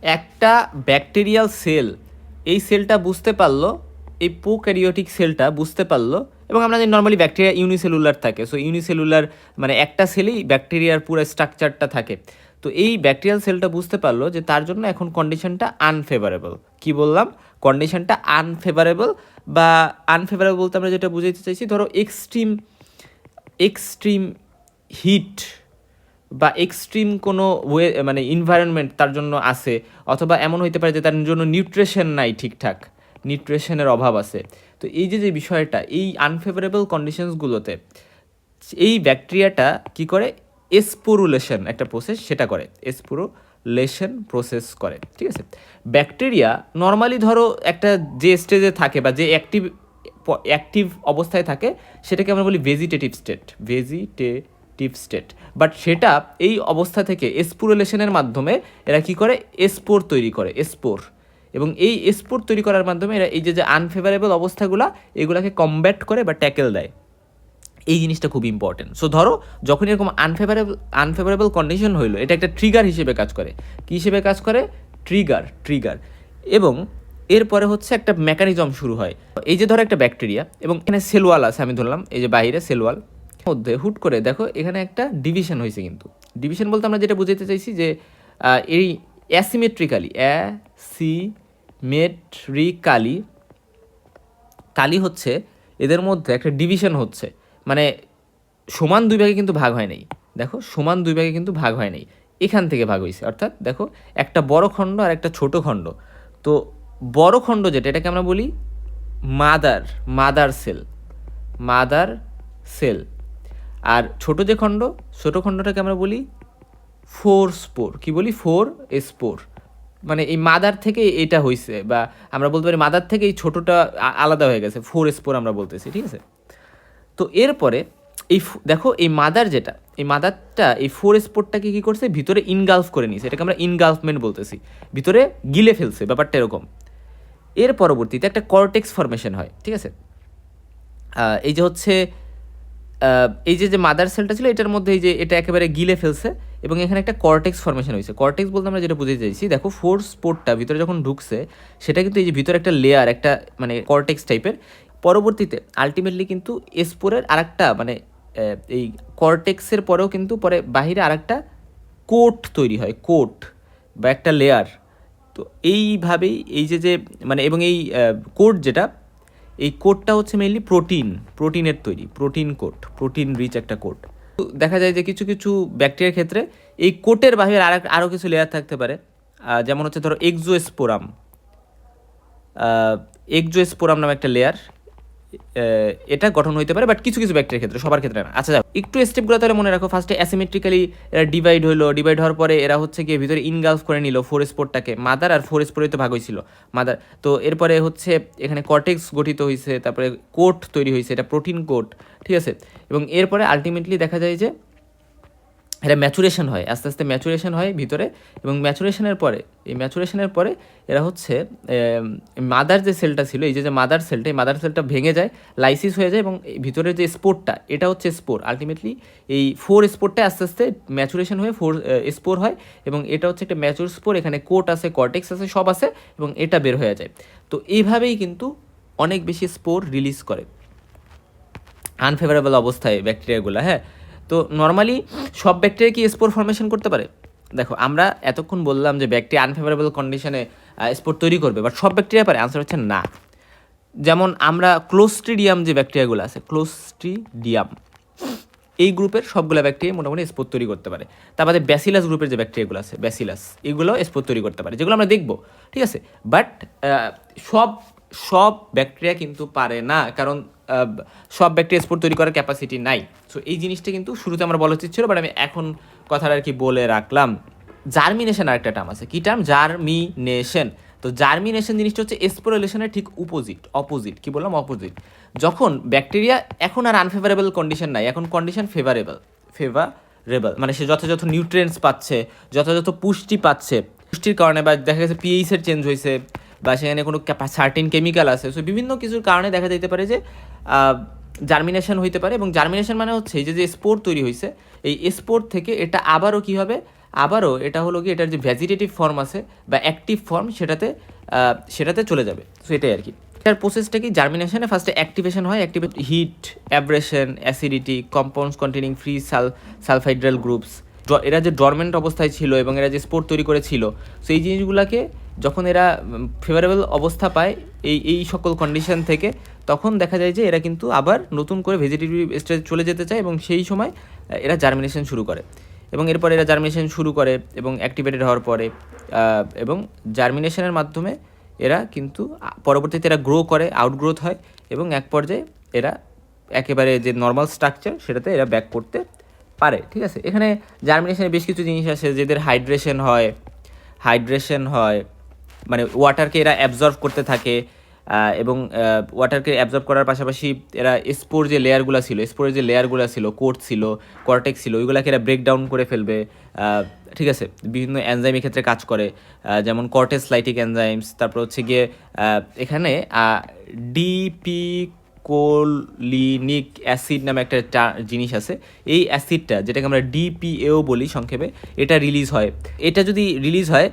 একটা bacterial sell, এই সেলটা বুঝতে পারলো, এই প্রোক্যারিওটিক সেলটা বুঝতে পারলো, এবং আমরা জানি নর্মালি ব্যাকটেরিয়া ইউনিসেলুলার থাকে, সো ইউনিসেলুলার মানে একটা সেলেই ব্যাকটেরিয়ার পুরো স্ট্রাকচারটা থাকে। তো এই ব্যাকটেরিয়াল সেলটা বুঝতে পারলো যে তার জন্য এখন কন্ডিশনটা আনফেভারেবল। কি বললাম? কন্ডিশনটা আনফেভারেবল, বা আনফেভারেবল বলতে আমরা যেটা বুঝাইতে চাইছি, ধরো এক্সট্রিম হিট বা এক্সট্রিম কোনো ওয়ে মানে এনভায়রনমেন্ট তার জন্য আছে, অথবা এমন হইতে পারে যে তার জন্য নিউট্রিশন নাই, ঠিকঠাক নিউট্রিশনের অভাব আছে। তো এই যে বিষয়টা, এই আনফেভারেবল কন্ডিশনসগুলোতে এই ব্যাকটেরিয়াটা কি করে, এসপোরুলেশন একটা প্রসেস সেটা করে, এসপোরুলেশন প্রসেস করে, ঠিক আছে। ব্যাকটেরিয়া নর্মালি ধরো একটা যে স্টেজে থাকে বা যে অ্যাক্টিভ অবস্থায় থাকে সেটাকে আমরা বলি ভেজিটেটিভ স্টেট, বাট সেটা এই অবস্থা থেকে এসপোরুলেশনের মাধ্যমে এরা কি করে, স্পোর তৈরি করে, স্পোর। এবং এই স্পোর তৈরি করার মাধ্যমে এরা এই যে আনফেভারেবল অবস্থাগুলো এগুলাকে কমব্যাট করে বা ট্যাকেল দেয়। এই জিনিসটা খুব ইম্পর্টেন্ট। সো ধরো যখন এরকম আনফেভারেবল কন্ডিশন হইলো, এটা একটা ট্রিগার হিসেবে কাজ করে। কী হিসেবে কাজ করে? ট্রিগার। এবং এরপরে হচ্ছে একটা মেকানিজম শুরু হয়। এই যে ধরো একটা ব্যাকটেরিয়া, এবং এখানে সেলওয়াল আছে, আমি ধরলাম এই যে বাইরে সেলওয়াল মধ্যে হুট করে দেখো এখানে একটা ডিভিশন হয়েছে। কিন্তু ডিভিশন বলতে আমরা যেটা বুঝাতে চাইছি যে এই অ্যাসিমেট্রিক্যালি হচ্ছে এদের মধ্যে একটা ডিভিশন হচ্ছে, মানে সমান দুই ভাগে কিন্তু ভাগ হয় নাই। দেখো সমান দুই ভাগে কিন্তু ভাগ হয় নাই, এখান থেকে ভাগ হয়েছে। অর্থাৎ দেখো একটা বড় খণ্ড আর একটা ছোট খণ্ড। তো বড় খণ্ড যেটা, এটাকে আমরা বলি মাদার সেল। আর ছোট যে খণ্ড, ছোট খণ্ডটাকে আমরা বলি স্পোর। কি বলি? স্পোর। মানে এই মাদার থেকে এটা হয়েছে, বা আমরা বলতে পারি মাদার থেকে এই ছোটটা আলাদা হয়ে গেছে, স্পোর আমরা বলতেছি, ঠিক আছে। তো এরপরে এই দেখো এই মাদার যেটা, এই মাদারটা এই স্পোরটাকে কী করছে, ভিতরে ইনগালফ করে নিয়েছে, এটাকে আমরা ইনগালফমেন্ট বলতেছি, ভিতরে গিলে ফেলছে, ব্যাপারটা এরকম। এর পরবর্তীতে একটা কর্টেক্স ফরমেশন হয়, ঠিক আছে। এই যে হচ্ছে এই যে মাদার সেলটা ছিল এটার মধ্যে এই যে এটা একেবারে গিলে ফেলছে, এবং এখানে একটা কর্টেক্স ফরমেশন হয়েছে। কর্টেক্স বলতে আমরা যেটা বুঝতে চাইছি, দেখো স্পোরটা ভিতরে যখন ঢুকছে সেটা কিন্তু এই যে ভিতরে একটা লেয়ার, একটা মানে কর্টেক্স টাইপের। পরবর্তীতে আলটিমেটলি কিন্তু স্পোরের আরেকটা মানে এই কর্টেক্সের পরেও কিন্তু পরে বাহিরে আরেকটা কোট তৈরি হয়, কোট বা একটা লেয়ার। তো এইভাবেই এই যে মানে, এবং এই কোট যেটা, এই কোটটা হচ্ছে মেইনলি প্রোটিনের তৈরি, প্রোটিন রিচ একটা কোট। তো দেখা যায় যে কিছু কিছু ব্যাকটেরিয়ার ক্ষেত্রে এই কোটের বাইরে আরও কিছু লেয়ার থাকতে পারে, যেমন হচ্ছে ধরো এক্সোস্পোরাম নামে একটা লেয়ার, এটা গঠন হইতে পারে, বাট কিছু কিছু ব্যাকটেরিয়ার ক্ষেত্রে, সবার ক্ষেত্রে না। আচ্ছা, একটু স্টেপগুলো তাহলে মনে রাখো। ফার্স্টে অ্যাসিমেট্রিক্যালি এরা ডিভাইড হওয়ার পরে এরা হচ্ছে গিয়ে ভিতরে ইনগালফ করে নিল স্পোরটাকে, মাদার আর স্পোরে তো ভাগ হয়েছিল মাদার। তো এরপরে হচ্ছে এখানে কর্টেক্স গঠিত হয়েছে, তারপরে কোট তৈরি হয়েছে, এটা প্রোটিন কোট, ঠিক আছে। এবং এরপরে আলটিমেটলি দেখা যায় যে এটা ম্যাচুরেশন হয়, আস্তে আস্তে ম্যাচুরেশন হয় ভিতরে, এবং ম্যাচুরেশনের পরে এরা হচ্ছে মাদার যে সেলটা ছিল, এই যে মাদার সেলটা, এই মাদার সেলটা ভেঙে যায়, লাইসিস হয়ে যায়, এবং ভিতরের যে স্পোরটা, এটা হচ্ছে স্পোর। আলটিমেটলি এই স্পোরটা আস্তে আস্তে ম্যাচুরেশন হয়ে স্পোর হয়, এবং এটা হচ্ছে একটা ম্যাচুর স্পোর। এখানে কোট আছে, কর্টেক্স আছে, সব আছে, এবং এটা বের হয়ে যায়। তো এইভাবেই কিন্তু অনেক বেশি স্পোর রিলিজ করে আনফেভারেবল অবস্থায় ব্যাকটেরিয়াগুলো। হ্যাঁ, তো নর্মালি সব ব্যাকটেরিয়া কি স্পোর ফর্মেশন করতে পারে? দেখো আমরা এতক্ষণ বললাম যে ব্যাকটেরিয়া আনফেভারেবল কন্ডিশনে স্পোর তৈরি করবে, বাট সব ব্যাকটেরিয়া পারে? আনসার হচ্ছে না। যেমন আমরা ক্লোস্ট্রিডিয়াম যে ব্যাকটেরিয়াগুলো আছে, ক্লোস্ট্রিডিয়াম এই গ্রুপের সবগুলো ব্যাকটেরিয়া মোটামুটি স্পোর তৈরি করতে পারে। তার বাদে ব্যাসিলাস গ্রুপের যে ব্যাকটেরিয়াগুলো আছে, ব্যাসিলাস, এগুলো স্পোর তৈরি করতে পারে, যেগুলো আমরা দেখবো, ঠিক আছে। বাট সব ব্যাকটেরিয়া কিন্তু পারে না, কারণ সব ব্যাকটেরিয়া স্পোর তৈরি করার ক্যাপাসিটি নাই। সো এই জিনিসটা কিন্তু শুরুতে আমার বলা উচিত ছিল, বাট আমি এখন কথাটা আর কি বলে রাখলাম। জার্মিনেশন আর একটা টার্ম আছে, কি টার্ম? জার্মিনেশন। তো জার্মিনেশন জিনিসটা হচ্ছে স্পোরুলেশনের ঠিক অপোজিট। কি বললাম? অপোজিট। যখন ব্যাকটেরিয়া এখন আর আনফেভারেবল কন্ডিশন নাই, এখন কন্ডিশন ফেভারেবল, মানে সে যথাযথ নিউট্রিয়েন্টস পাচ্ছে, যথাযথ পুষ্টি পাচ্ছে, পুষ্টির কারণে, বা দেখা গেছে পিএইচের চেঞ্জ হয়েছে, বা সেখানে কোনো সার্টেন কেমিক্যাল আছে। সো বিভিন্ন কিছুর কারণে দেখা যেতে পারে যে জার্মিনেশন হইতে পারে। এবং জার্মিনেশন মানে হচ্ছে এই যে স্পোর তৈরি হয়েছে, এই স্পোর থেকে এটা আবারও কী হবে, আবারও এটা হলো কি এটার যে ভেজিটেটিভ ফর্ম আছে বা অ্যাক্টিভ ফর্ম সেটাতে চলে যাবে। সো এটাই আর কি। এটার প্রসেসটা কি, জার্মিনেশনে ফার্স্টে অ্যাক্টিভেশন হয়, heat, abrasion, acidity, compounds containing free sulphydryl groups, এরা যে ডরমেন্ট অবস্থায় ছিল এবং এরা যে স্পোর তৈরি করেছিল, সো এই জিনিসগুলোকে যখন এরা ফেভারেবল অবস্থা পায় এই সকল কন্ডিশন থেকে, তখন দেখা যায় যে এরা কিন্তু আবার নতুন করে ভেজিটেটিভ স্টেজে চলে যেতে চায় এবং সেই সময় এরা জার্মিনেশন শুরু করে। এবং এরপর এরা জার্মিনেশন শুরু করে এবং অ্যাক্টিভেটেড হওয়ার পরে এবং জার্মিনেশনের মাধ্যমে এরা কিন্তু পরবর্তীতে এরা গ্রো করে, আউটগ্রোথ হয় এবং এক পর্যায়ে এরা একেবারে যে নর্মাল স্ট্রাকচার সেটাতে এরা ব্যাক করতে পারে। ঠিক আছে, এখানে জার্মিনেশনে বেশ কিছু জিনিস আছে, যেদের হাইড্রেশন হয় মানে ওয়াটারকে এরা অ্যাবজর্ব করতে থাকে এবং ওয়াটারকে অ্যাবজর্ব করার পাশাপাশি এরা স্পোরের যে লেয়ারগুলো ছিল কোট ছিল, কর্টেক্স ছিল, ওইগুলোকে এরা ব্রেকডাউন করে ফেলবে। ঠিক আছে, বিভিন্ন এনজাইমের ক্ষেত্রে কাজ করে, যেমন কর্টেস লাইটিক এনজাইমস। তারপর হচ্ছে গিয়ে এখানে ডিপিকোলিনিক অ্যাসিড নামে একটা জিনিস আছে। এই অ্যাসিডটা, যেটাকে আমরা ডিপিএও বলি সংক্ষেপে, এটা রিলিজ হয়। এটা যদি রিলিজ হয়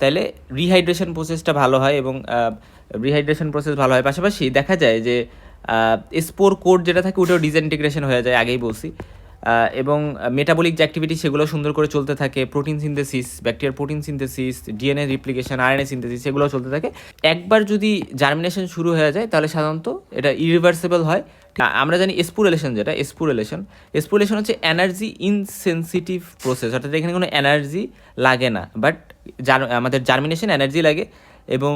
তাহলে রিহাইড্রেশন প্রসেসটা ভালো হয় এবং পাশাপাশি দেখা যায় যে স্পোর কোড যেটা থাকে ওটাও ডিসইন্টিগ্রেশন হয়ে যায়, আগেই বলছি। এবং মেটাবলিক যে অ্যাক্টিভিটি সেগুলো সুন্দর করে চলতে থাকে, প্রোটিন সিনথেসিস, ব্যাকটেরিয়ার protein synthesis, DNA replication, RNA synthesis, সেগুলো চলতে থাকে। একবার যদি জার্মিনেশন শুরু হয়ে যায় তাহলে সাধারণত এটা ইরিভার্সিবল হয়। আমরা জানি এসপুরেলেশন হচ্ছে এনার্জি ইনসেনসিটিভ প্রসেস, অর্থাৎ এখানে কোনো এনার্জি লাগে না, বাট আমাদের জার্মিনেশন এনার্জি লাগে। এবং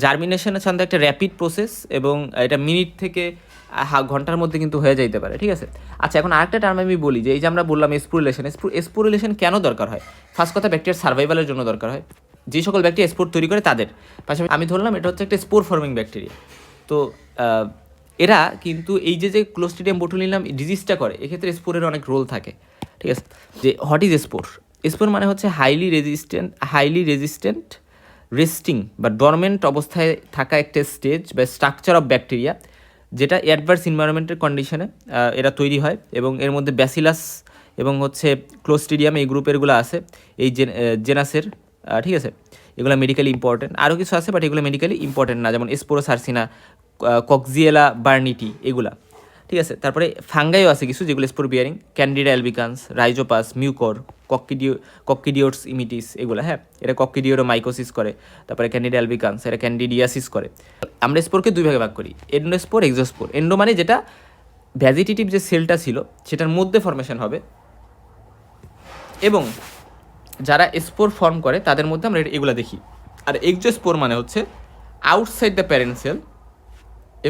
জার্মিনেশন সাধারণত একটা র্যাপিড প্রসেস এবং এটা মিনিট থেকে ঘন্টার মধ্যে কিন্তু হয়ে যাইতে পারে। ঠিক আছে, আচ্ছা এখন আরেকটা টার্ম আমি বলি, যে এই যে আমরা বললাম এসপুরেলেশন কেন দরকার হয়। ফার্স্ট কথা, ব্যাকটেরিয়ার সার্ভাইভালের জন্য দরকার হয়, যে সকল ব্যাকটেরিয়া স্পোর তৈরি করে তাদের। পাশাপাশি আমি ধরলাম এটা হচ্ছে একটা স্পোর ফর্মিং ব্যাকটেরিয়া, তো এরা কিন্তু এই যে ক্লোস্ট্রিডিয়াম বোটুলিনাম ডিজিজটা করে, এক্ষেত্রে স্পোরের অনেক রোল থাকে। ঠিক আছে, যে হোয়াট ইজ স্পোর মানে হচ্ছে হাইলি রেজিস্ট্যান্ট রেস্টিং বা ডরমেন্ট অবস্থায় থাকা একটা স্টেজ বা স্ট্রাকচার অফ ব্যাকটেরিয়া, যেটা অ্যাডভার্স এনভায়রনমেন্টের কন্ডিশনে এরা তৈরি হয়। এবং এর মধ্যে ব্যাসিলাস এবং হচ্ছে ক্লোস্ট্রিডিয়াম এই গ্রুপেরগুলো আছে এই জেনাসের। ঠিক আছে, এগুলো মেডিকেলি ইম্পর্টেন্ট, আরও কিছু আছে বাট এগুলো মেডিকেলি ইম্পর্টেন্ট না, যেমন স্পোরোসার্সিনা, কক্সিয়েলা বার্নিটি এগুলা। ঠিক আছে, তারপরে ফাঙ্গাইও আছে কিছু যেগুলো spore bearing, Candida albicans, Rhizopus, Mucor, Coccidioides immitis এগুলো। হ্যাঁ, এটা কক্কিডিওরো মাইকোসিস করে। তারপরে ক্যান্ডিডা অ্যালবিকান্স, এটা ক্যান্ডিডিয়াসিস করে। আমরা স্পোরকে দুই ভাগে ভাগ করি, এন্ডোস্পোর, এক্সোস্পোর। এন্ডো মানে যেটা ভেজিটেটিভ যে সেলটা ছিল সেটার মধ্যে ফর্মেশন হবে, এবং যারা স্পোর ফর্ম করে তাদের মধ্যে আমরা এগুলো দেখি। আর এক্সোস্পোর মানে হচ্ছে আউটসাইড দ্য প্যারেন্ট সেল,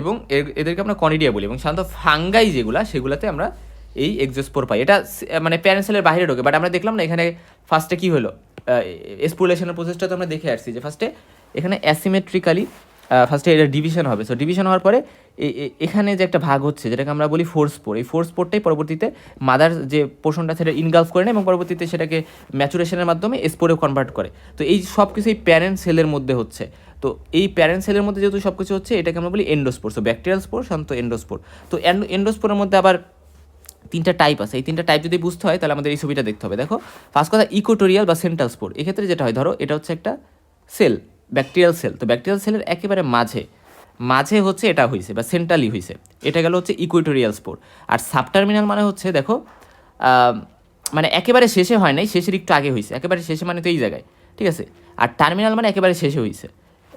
এবং এদেরকে আমরা কনিডিয়া বলি। এবং সাধারণত ফাঙ্গাই সেগুলাতে আমরা এই এক্সোস্পোর পাই, এটা মানে প্যারেন্ট সেলের বাইরে ঢোকে। বাট আমরা দেখলাম না এখানে ফার্স্টে কী হলো, স্পোরেশনের প্রসেসটা তো আমরা দেখে আসছি যে ফার্স্টে এখানে অ্যাসিমেট্রিক্যালি ফার্স্টে এটা ডিভিশন হবে। সো ডিভিশন হওয়ার পরে এখানে যে একটা ভাগ হচ্ছে যেটাকে আমরা বলি ফোর স্পোর, এই ফোর স্পোরটাই পরবর্তীতে মাদার যে পোর্শনটা সেটা ইনগালফ করে নেয় এবং পরবর্তীতে সেটাকে ম্যাচুরেশনের মাধ্যমে স্পোরে কনভার্ট করে। তো এই সব কিছু এই প্যারেন্ট সেলের মধ্যে হচ্ছে। তো এই প্যারেন্ট সেলের মধ্যে যেহেতু সব কিছু হচ্ছে, এটাকে আমরা বলি এন্ডোস্পোর। সো ব্যাকটেরিয়াল স্পোর, সাধারণত এন্ডোস্পোর। তো এন্ডোস্পোরের মধ্যে আবার তিনটা টাইপ আছে। এই তিনটা টাইপ যদি বুঝতে হয় তাহলে আমাদের এই ছবিটা দেখতে হবে। দেখো, ফার্স্ট কথা ইকুয়েটোরিয়াল বা সেন্ট্রাল স্পোর। এক্ষেত্রে যেটা হয়, ধরো এটা হচ্ছে একটা সেল, ব্যাকটেরিয়াল সেল। তো ব্যাকটেরিয়াল সেলের একেবারে মাঝে হচ্ছে এটা হয়েছে বা সেন্ট্রালি হয়েছে, এটা গেল হচ্ছে ইকুয়েটোরিয়াল স্পোর। আর সাবটার্মিনাল মানে হচ্ছে দেখো মানে একেবারে শেষে হয় নাই, শেষের একটু আগে হয়েছে, একেবারে শেষে মানে তো এই জায়গায়। ঠিক আছে, আর টার্মিনাল মানে একেবারে শেষে হয়েছে।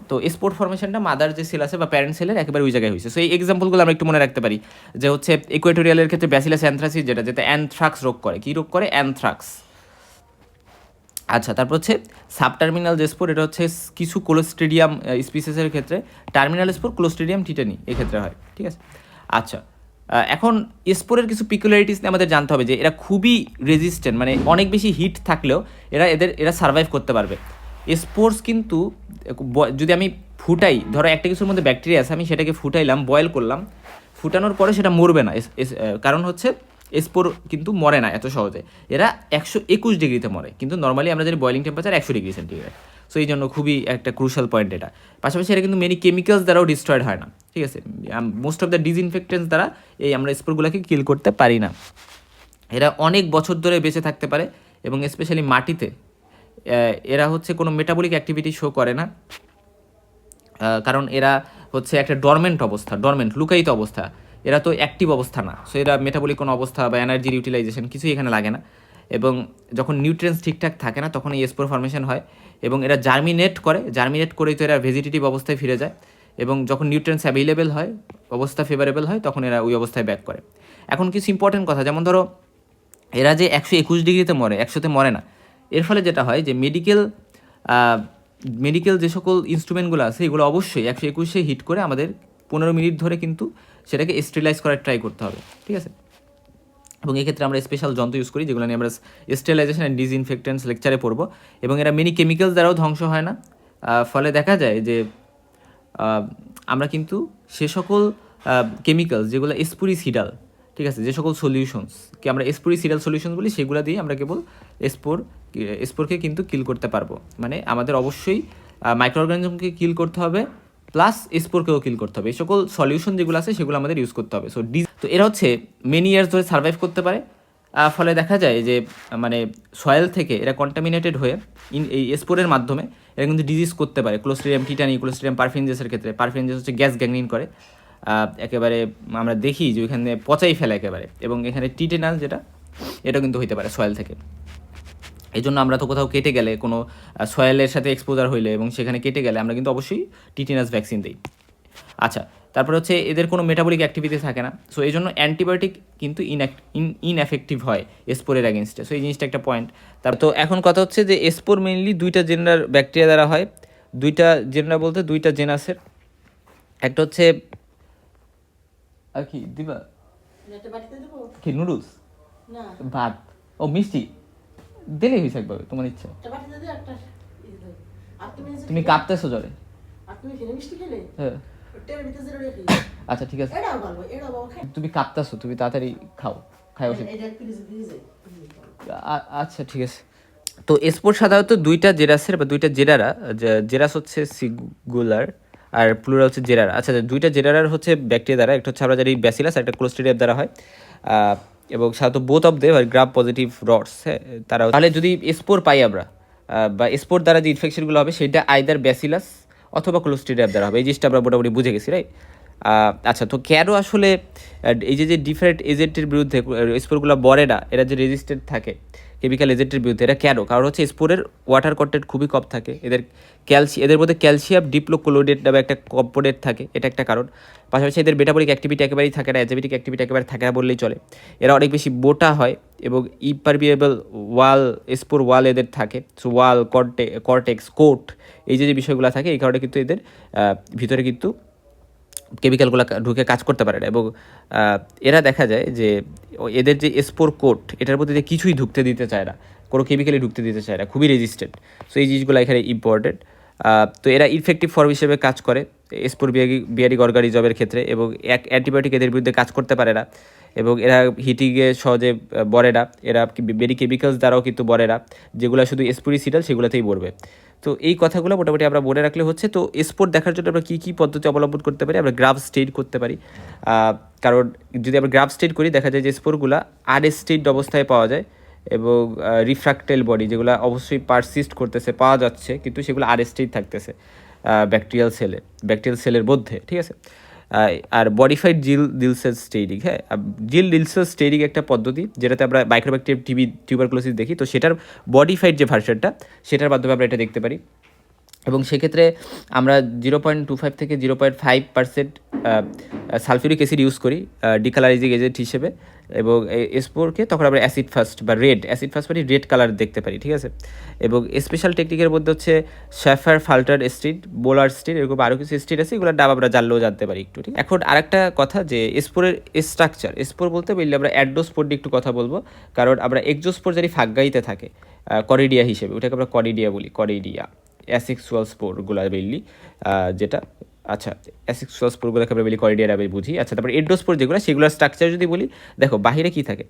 তো স্পোর ফর্মেশনটা মাদার যে সেল আছে বা প্যারেন্ট সেলের একেবারে ওই জায়গায় হয়েছে। সো এই এক্সাম্পলগুলো আমরা একটু মনে রাখতে পারি, যে হচ্ছে ইকুয়েটোরিয়ালের ক্ষেত্রে ব্যাসিলাস অ্যানথ্রাসিস, যেটা অ্যানথ্রাক্স রোগ করে। কী রোগ করে? অ্যানথ্রাক্স। আচ্ছা, তারপর হচ্ছে সাবটার্মিনাল যে স্পোর, এটা হচ্ছে কিছু ক্লোস্ট্রিডিয়াম স্পিসিসের ক্ষেত্রে। টার্মিনাল স্পোর ক্লোস্ট্রিডিয়াম টিটানি এক্ষেত্রে হয়। ঠিক আছে, আচ্ছা এখন স্পোরের কিছু পিকুলারিটিস আমাদের জানতে হবে, যে এরা খুবই রেজিস্ট্যান্ট, মানে অনেক বেশি হিট থাকলেও এরা সার্ভাইভ করতে পারবে। স্পোর্স কিন্তু যদি আমি ফুটাই, ধরো একটা কিছুর মধ্যে ব্যাকটেরিয়া আছে, আমি সেটাকে ফুটাইলাম, বয়েল করলাম, ফুটানোর পরে সেটা মরবে না। কারণ হচ্ছে স্পোর কিন্তু মরে না এত সহজে, এরা 121 ডিগ্রিতে মরে, কিন্তু নর্মালি আমরা জানি boiling temperature 100 degree centigrade. So এই জন্য খুবই একটা ক্রুশাল পয়েন্ট এটা। পাশাপাশি এটা কিন্তু মেনি কেমিক্যালস দ্বারাও ডিস্ট্রয়েড হয় না। ঠিক আছে, মোস্ট অফ দ্য ডিসইনফেক্টেন্টস দ্বারা আমরা স্পোরগুলোকে কিল করতে পারি না। এরা অনেক বছর ধরে বেঁচে থাকতে পারে এবং স্পেশালি মাটিতে এরা হচ্ছে কোনো মেটাবলিক অ্যাক্টিভিটি শো করে না, কারণ এরা হচ্ছে একটা ডরমেন্ট লুকায়িত অবস্থা, এরা তো অ্যাক্টিভ অবস্থা না। সো এরা মেটাবলিক কোনো অবস্থা বা এনার্জির ইউটিলাইজেশন কিছুই এখানে লাগে না, এবং যখন নিউট্রিয়েন্টস ঠিকঠাক থাকে না তখন এই স্পোর ফর্মেশন হয়, এবং এরা জার্মিনেট করেই তো এরা ভেজিটেটিভ অবস্থায় ফিরে যায়, এবং যখন নিউট্রিয়েন্টস অ্যাভেলেবেল হয়, অবস্থা ফেভারেবল হয়, তখন এরা ওই অবস্থায় ব্যাক করে। এখন কিছু ইম্পর্টেন্ট কথা, যেমন ধরো এরা যে 121 ডিগ্রিতে মরে, 100তে মরে না। এর ফলে যেটা হয় যে মেডিকেল যে সকল ইনস্ট্রুমেন্টগুলো আছে এগুলো অবশ্যই 121-এ হিট করে আমাদের 15 মিনিট ধরে কিন্তু সেটাকে স্টেরিলাইজ করার ট্রাই করতে হবে, ঠিক আছে। এবং এক্ষেত্রে আমরা স্পেশাল যন্ত্র ইউজ করি যেগুলো নিয়ে আমরা স্টেরিলাইজেশন অ্যান্ড ডিসইনফেক্টেন্টস লেকচারে পড়বো। এবং এরা মেনি কেমিক্যালস দ্বারাও ধ্বংস হয় না, ফলে দেখা যায় যে আমরা কিন্তু সে সকল কেমিক্যালস যেগুলো স্পুরিসিডাল, ঠিক আছে, যে সকল সলিউশনসকে আমরা স্পুরিসিডাল সলিউশন বলি, সেগুলো দিয়ে আমরা কেবল স্পোরকে কিন্তু কিল করতে পারবো। মানে আমাদের অবশ্যই মাইক্রো অর্গানিজমকে কিল করতে হবে, প্লাস স্পোরকেও কিল করতে হবে। এই সকল সলিউশন যেগুলো আছে সেগুলো আমাদের ইউজ করতে হবে। তো এরা হচ্ছে মেনি ইয়ার্স ধরে সার্ভাইভ করতে পারে, ফলে দেখা যায় যে মানে সয়েল থেকে এরা কন্টামিনেটেড হয়ে এই স্পোরের মাধ্যমে এরা কিন্তু ডিজিজ করতে পারে। ক্লোস্ট্রিডিয়াম টিটানি, ক্লোস্ট্রিডিয়াম পারফিনজেসের ক্ষেত্রে পারফিনজেস হচ্ছে গ্যাস গ্যাংগ্রিন করে, একেবারে আমরা দেখি যে ওইখানে পচাই ফেলে একেবারে। এবং এখানে টিটেনাস যেটা, এটা কিন্তু হইতে পারে সয়েল থেকে। এই জন্য আমরা তো কোথাও কেটে গেলে, কোনো সয়েলের সাথে এক্সপোজার হইলে এবং সেখানে কেটে গেলে আমরা কিন্তু অবশ্যই টিটেনাস ভ্যাকসিন দিই। আচ্ছা, তারপরে হচ্ছে এদের কোনো মেটাবলিক অ্যাক্টিভিটি থাকে না, সো এই জন্য অ্যান্টিবায়োটিক কিন্তু ইনএফেক্টিভ হয় স্পোরের অ্যাগেনস্টে। সো এই জিনিসটা একটা পয়েন্ট। তারপর তো এখন কথা হচ্ছে যে স্পোর মেইনলি দুইটা জেনার ব্যাকটেরিয়া দ্বারা হয়। দুইটা জেনার বলতে দুইটা জেনাসের, একটা হচ্ছে আর কি দিবা কি নুডলস, ভাত, ও মিষ্টি দিলেই হয়েছে একভাবে, তোমার ইচ্ছা। তুমি কাঁপতেছো জ্বরে? হ্যাঁ, আচ্ছা ঠিক আছে, তুমি কাঁপতেছো, তুমি তাড়াতাড়ি খাও, খাও। আচ্ছা ঠিক আছে। তো স্পোর সাধারণত দুইটা জেরাসের বা দুইটা জেরারা, জেরাস হচ্ছে সিঙ্গুলার আর প্লুরাল হচ্ছে জেরারা। আচ্ছা, দুইটা জেরারার হচ্ছে ব্যাকটেরিয়া দ্বারা, একটা হচ্ছে আমরা জানি ব্যাসিলাস, একটা ক্লোস্ট্রিডিয়াম দ্বারা হয়, এবং সাধারণত both of them are gram positive rods. হ্যাঁ, তারা তাহলে যদি স্পোর পাই আমরা, বা স্পোর দ্বারা যে ইনফেকশনগুলো হবে সেটা আইদার ব্যাসিলাস অথবা ক্লোস্ট্রিডিয়াম দ্বারা হবে। এই জিনিসটা আমরা মোটামুটি বুঝে গেছি, রাইট? আচ্ছা, তো কেন আসলে এই যে ডিফারেন্ট এজেন্টের বিরুদ্ধে স্পোরগুলো বড়ে না, এরা যে রেজিস্ট্যান্ট থাকে কেমিক্যাল এজেন্টের বিরুদ্ধে, এটা কেন? কারণ হচ্ছে স্পোরের ওয়াটার কন্টেন্ট খুবই কম থাকে, এদের মধ্যে ক্যালসিয়াম ডিপ্লোক্লোরেট নামে একটা কম্পোনেন্ট থাকে, এটা একটা কারণ। পাশাপাশি এদের মেটাবলিক অ্যাক্টিভিটি একেবারেই থাকে না, এনজাইমেটিক অ্যাক্টিভিটি একেবারে থাকে না বললেই চলে। এরা অনেক বেশি মোটা হয় এবং ইমপারমিয়েবল স্পোর ওয়াল এদের থাকে। সো ওয়াল, কর্টেক্স, কোট, এই যে বিষয়গুলো থাকে, এই কারণে কিন্তু এদের ভিতরে কিন্তু কেমিক্যালগুলো ঢুকে কাজ করতে পারে না। এবং এরা দেখা যায় যে এদের যে স্পোর কোট, এটার মধ্যে যে কিছুই ঢুকতে দিতে চায় না, কোনো কেমিক্যালি ঢুকতে দিতে চায় না, খুবই রেজিস্ট্যান্ট। সো এই জিনিসগুলো এখানে ইম্পর্টেন্ট। তো এরা ইনফেক্টিভ ফর্ম হিসেবে কাজ করে স্পোর বিয়ারিং অর্গানিজমের ক্ষেত্রে, এবং অ্যান্টিবায়োটিক এদের বিরুদ্ধে কাজ করতে পারে না, এবং এরা হিটিংয়ে সহজে বড়ে না। এরা বেরি কেমিক্যালস দ্বারাও কিন্তু বড়ে না, যেগুলো শুধু স্পুরিসিডাল সেগুলোতেই বড়বে। তো এই কথাগুলো মোটামুটি আমরা মনে রাখলে হচ্ছে। তো স্পোর দেখার জন্য আমরা কী কী পদ্ধতি অবলম্বন করতে পারি? আমরা গ্রাফ স্টেড করতে পারি, কারণ যদি আমরা গ্রাফ স্টেড করি দেখা যায় যে স্পোরগুলো আনস্টেড অবস্থায় পাওয়া যায়, এবং রিফ্র্যাক্টাইল বডি যেগুলো অবশ্যই পারসিস্ট করতেছে, পাওয়া যাচ্ছে, কিন্তু সেগুলো আনস্টেড থাকতেছে ব্যাকটেরিয়াল সেলের মধ্যে, ঠিক আছে। আর বডিফাইড জিল ডিলসেল স্টেডিং, হ্যাঁ, জিল ডিলসেল স্টেডিং একটা পদ্ধতি যেটাতে আমরা মাইক্রোব্যাকটেরিয়াম টিউবারকুলোসিস দেখি। তো সেটার বডিফাইড যে ভার্সনটা, সেটার মাধ্যমে আমরা এটা দেখতে পারি। এবং সেক্ষেত্রে আমরা 0.25 থেকে 0.5% সালফিউরিক অ্যাসিড ইউজ করি ডিকালারাইজিং এজেন্ট হিসেবে, এবং স্পোরকে তখন আমরা অ্যাসিড ফার্স্ট মানে রেড কালার দেখতে পারি, ঠিক আছে। এবং স্পেশাল টেকনিকের মধ্যে হচ্ছে শ্যাফার ফাল্টার স্ট্রিট, বোলার স্ট্রিট, এরকম আরও কিছু স্ট্রিট আছে, এগুলোর নাম আমরা জানলেও জানতে পারি একটু, ঠিক। এখন আরেকটা কথা যে স্পোরের স্ট্রাকচার, স্পোর বলতে বললে আমরা অ্যাডোস্পোর নিয়ে একটু কথা বলবো, কারণ আমরা এক্সোস্পোর জানি ফাঙ্গাইতে থাকে করিডিয়া হিসেবে, ওটাকে আমরা করিডিয়া বলি, করিডিয়া অ্যাসেক্সুয়াল স্পোরগুলো মেইনলি যেটা। আচ্ছা, অ্যাসেক্সুয়াল স্পোরগুলোকে আমরা মেইনলি করিডিয়া নামে বুঝি। আচ্ছা, তারপরে এন্ডোস্পোর যেগুলো, সেগুলোর স্ট্রাকচার যদি বলি, দেখো বাহিরে কি থাকে,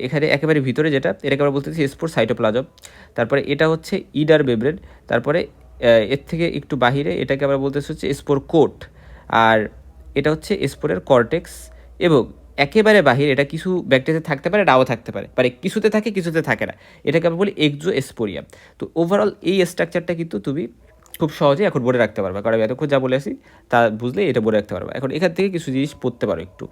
এখানে একেবারে ভিতরে যেটা, এটাকে আমরা বলতেছি স্পোর সাইটোপ্লাজম। তারপরে এটা হচ্ছে ইডার মেমব্রেন। তারপরে এর থেকে একটু বাহিরে এটাকে আমরা বলতেছি হচ্ছে স্পোর কোট, আর এটা হচ্ছে স্পোরের কর্টেক্স। এবং একেবারে বাহির, এটা কিছু ব্যাকটেরিয়া থাকতে পারে, নাও থাকতে পারে, মানে কিছুতে থাকে কিছুতে থাকে না, এটাকে আমরা বলি এক্সোস্পোরিয়াম। তো ওভারঅল এই স্ট্রাকচারটা কিন্তু তুমি খুব সহজে এখন বলে রাখতে পারবা, কারণ এতক্ষণ যা বলে আসি তা বুঝলে এটা বলে রাখতে পারবা। এখন এখান থেকে কিছু জিনিস পড়তে পারো একটু।